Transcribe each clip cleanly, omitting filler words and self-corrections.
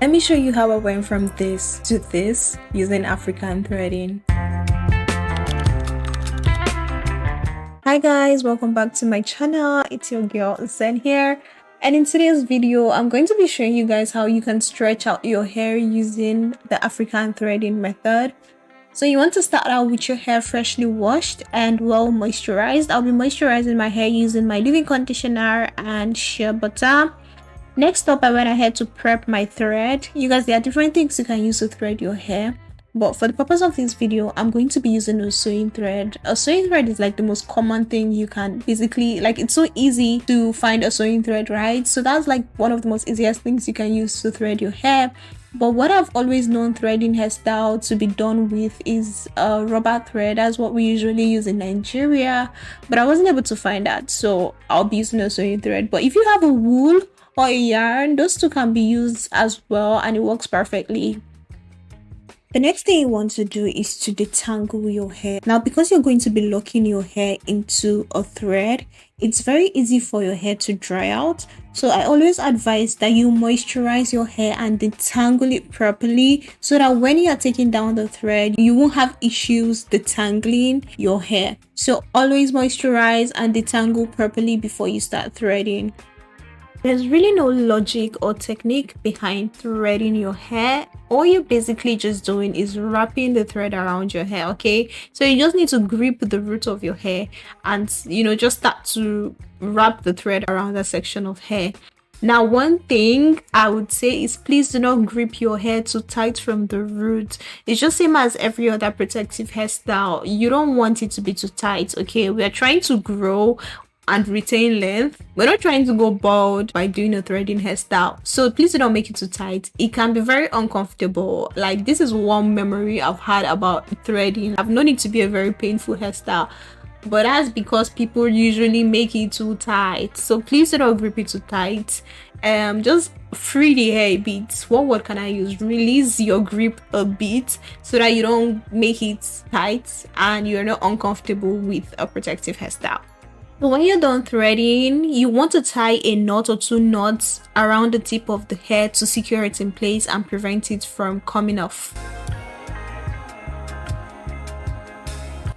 Let me show you how I went from this to this using African threading. Hi guys, welcome back to my channel. It's your girl Zen here, and in today's video I'm going to be showing you guys how you can stretch out your hair using the African threading method. So you want to start out with your hair freshly washed and well moisturized. I'll be moisturizing my hair using my leave-in conditioner and shea butter. Next up, I went ahead to prep my thread. You guys, there are different things you can use to thread your hair, but for the purpose of this video, I'm going to be using a sewing thread. A sewing thread is like the most common thing you can basically, like, it's so easy to find a sewing thread, right? So that's like one of the most easiest things you can use to thread your hair. But what I've always known threading hairstyle to be done with is a rubber thread. That's what we usually use in Nigeria, but I wasn't able to find that, so I'll be using a sewing thread. But if you have a wool or a yarn, those two can be used as well, and it works perfectly. The next thing you want to do is to detangle your hair. Now, because you're going to be locking your hair into a thread, it's very easy for your hair to dry out. So I always advise that you moisturize your hair and detangle it properly, so that when you are taking down the thread, you won't have issues detangling your hair. So always moisturize and detangle properly before you start threading. There's really no logic or technique behind threading your hair. All you're basically just doing is wrapping the thread around your hair, okay? So you just need to grip the root of your hair and, just start to wrap the thread around that section of hair. Now, one thing I would say is please do not grip your hair too tight from the root. It's just same as every other protective hairstyle. You don't want it to be too tight, okay? We are trying to grow and retain length. We're not trying to go bald by doing a threading hairstyle, so please do not make it too tight. It can be very uncomfortable. Like, this is one memory I've had about threading. I've known it to be a very painful hairstyle, but that's because people usually make it too tight. So please do not grip it too tight. Just free the hair a bit. What word can I use? Release your grip a bit so that you don't make it tight and you're not uncomfortable with a protective hairstyle. So when you're done threading, you want to tie a knot or two knots around the tip of the hair to secure it in place and prevent it from coming off.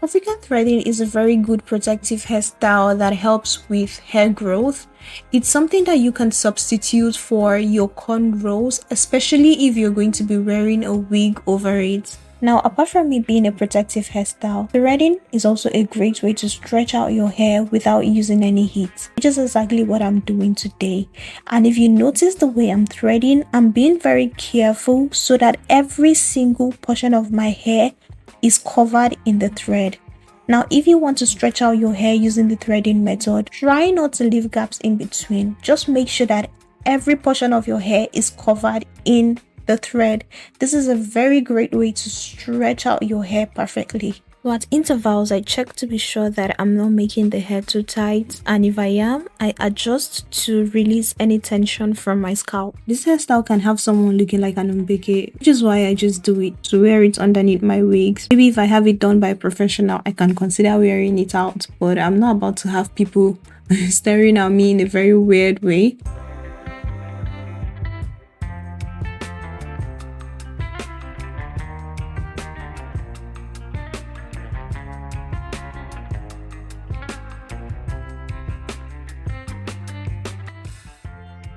African threading is a very good protective hairstyle that helps with hair growth. It's something that you can substitute for your cornrows, especially if you're going to be wearing a wig over it. Now, apart from it being a protective hairstyle, threading is also a great way to stretch out your hair without using any heat, which is exactly what I'm doing today. And if you notice the way I'm threading, I'm being very careful so that every single portion of my hair is covered in the thread. Now, if you want to stretch out your hair using the threading method, try not to leave gaps in between. Just make sure that every portion of your hair is covered in the thread. This is a very great way to stretch out your hair perfectly. So at intervals, I check to be sure that I'm not making the hair too tight, and if I am, I adjust to release any tension from my scalp. This hairstyle can have someone looking like an umbeke, which is why I just do it to wear it underneath my wigs. Maybe if I have it done by a professional, I can consider wearing it out, but I'm not about to have people staring at me in a very weird way.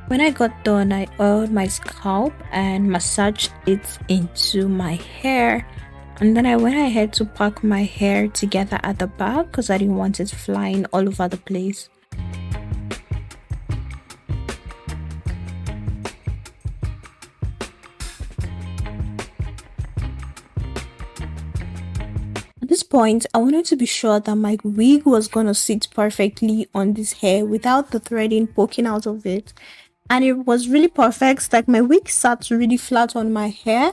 When I got done, I oiled my scalp and massaged it into my hair. And then I went ahead to pack my hair together at the back because I didn't want it flying all over the place. At this point, I wanted to be sure that my wig was gonna sit perfectly on this hair without the threading poking out of it. And it was really perfect. Like, my wig sat really flat on my hair.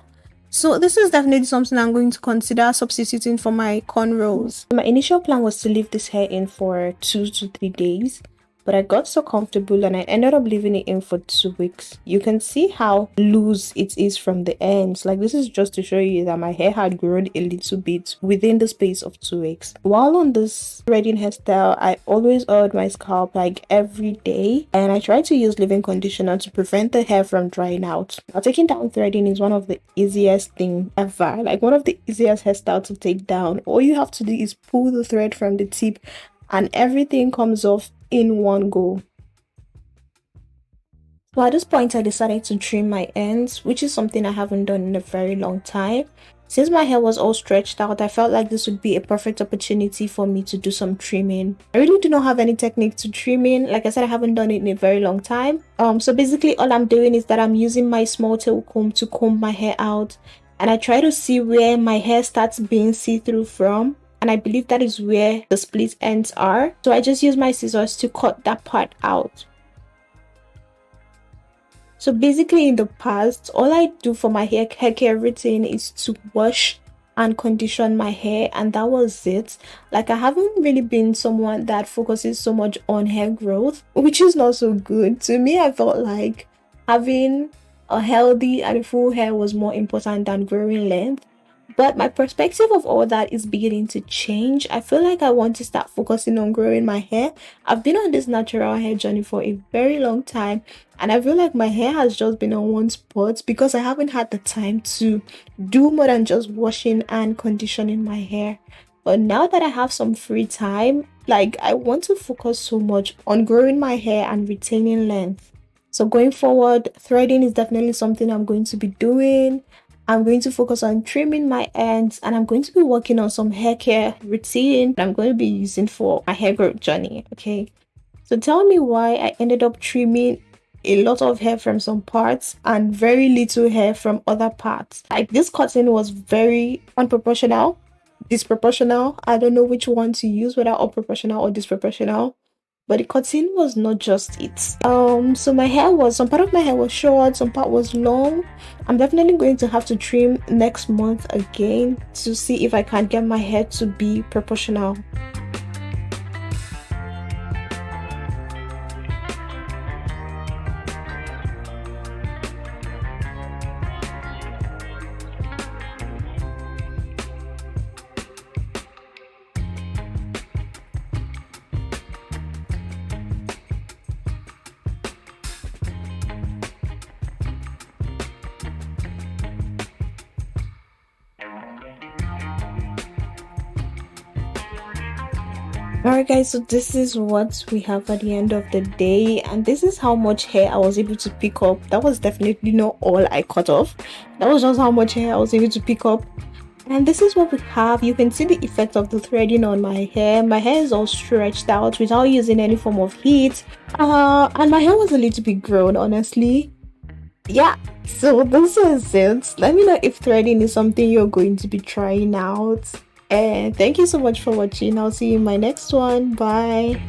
So this is definitely something I'm going to consider substituting for my cornrows. My initial plan was to leave this hair in for 2 to 3 days, but I got so comfortable and I ended up leaving it in for 2 weeks. You can see how loose it is from the ends. Like, this is just to show you that my hair had grown a little bit within the space of 2 weeks. While on this threading hairstyle, I always oiled my scalp like every day, and I try to use leave-in conditioner to prevent the hair from drying out. Now, taking down threading is one of the easiest thing ever, like one of the easiest hairstyles to take down. All you have to do is pull the thread from the tip and everything comes off in one go. So at this point, I decided to trim my ends, which is something I haven't done in a very long time. Since my hair was all stretched out, I felt like this would be a perfect opportunity for me to do some trimming. I really do not have any technique to trimming. Like I said, I haven't done it in a very long time. So basically all I'm doing is that I'm using my small tail comb to comb my hair out. And I try to see where my hair starts being see-through from. And I believe that is where the split ends are. So I just use my scissors to cut that part out. So basically in the past, all I do for my hair care routine is to wash and condition my hair, and that was it. Like, I haven't really been someone that focuses so much on hair growth, which is not so good. To me, I felt like having a healthy and full hair was more important than growing length. But my perspective of all that is beginning to change. I feel like I want to start focusing on growing my hair. I've been on this natural hair journey for a very long time, and I feel like my hair has just been on one spot because I haven't had the time to do more than just washing and conditioning my hair. But now that I have some free time, like, I want to focus so much on growing my hair and retaining length. So going forward, threading is definitely something I'm going to be doing. I'm going to focus on trimming my ends, and I'm going to be working on some hair care routine I'm going to be using for my hair growth journey. Okay, so tell me why I ended up trimming a lot of hair from some parts and very little hair from other parts. Like, this cutting was very unproportional, disproportional. I don't know which one to use, whether unproportional or disproportional. But the cutting was not just it. So my hair was, some part of my hair was short, some part was long. I'm definitely going to have to trim next month again to see if I can get my hair to be proportional. Alright guys, so this is what we have at the end of the day, and this is how much hair I was able to pick up. That was definitely not all I cut off. That was just how much hair I was able to pick up. And this is what we have. You can see the effect of the threading on my hair. My hair is all stretched out without using any form of heat. And my hair was a little bit grown, honestly. Yeah, so this is it. Let me know if threading is something you're going to be trying out. And thank you so much for watching. I'll see you in my next one. Bye.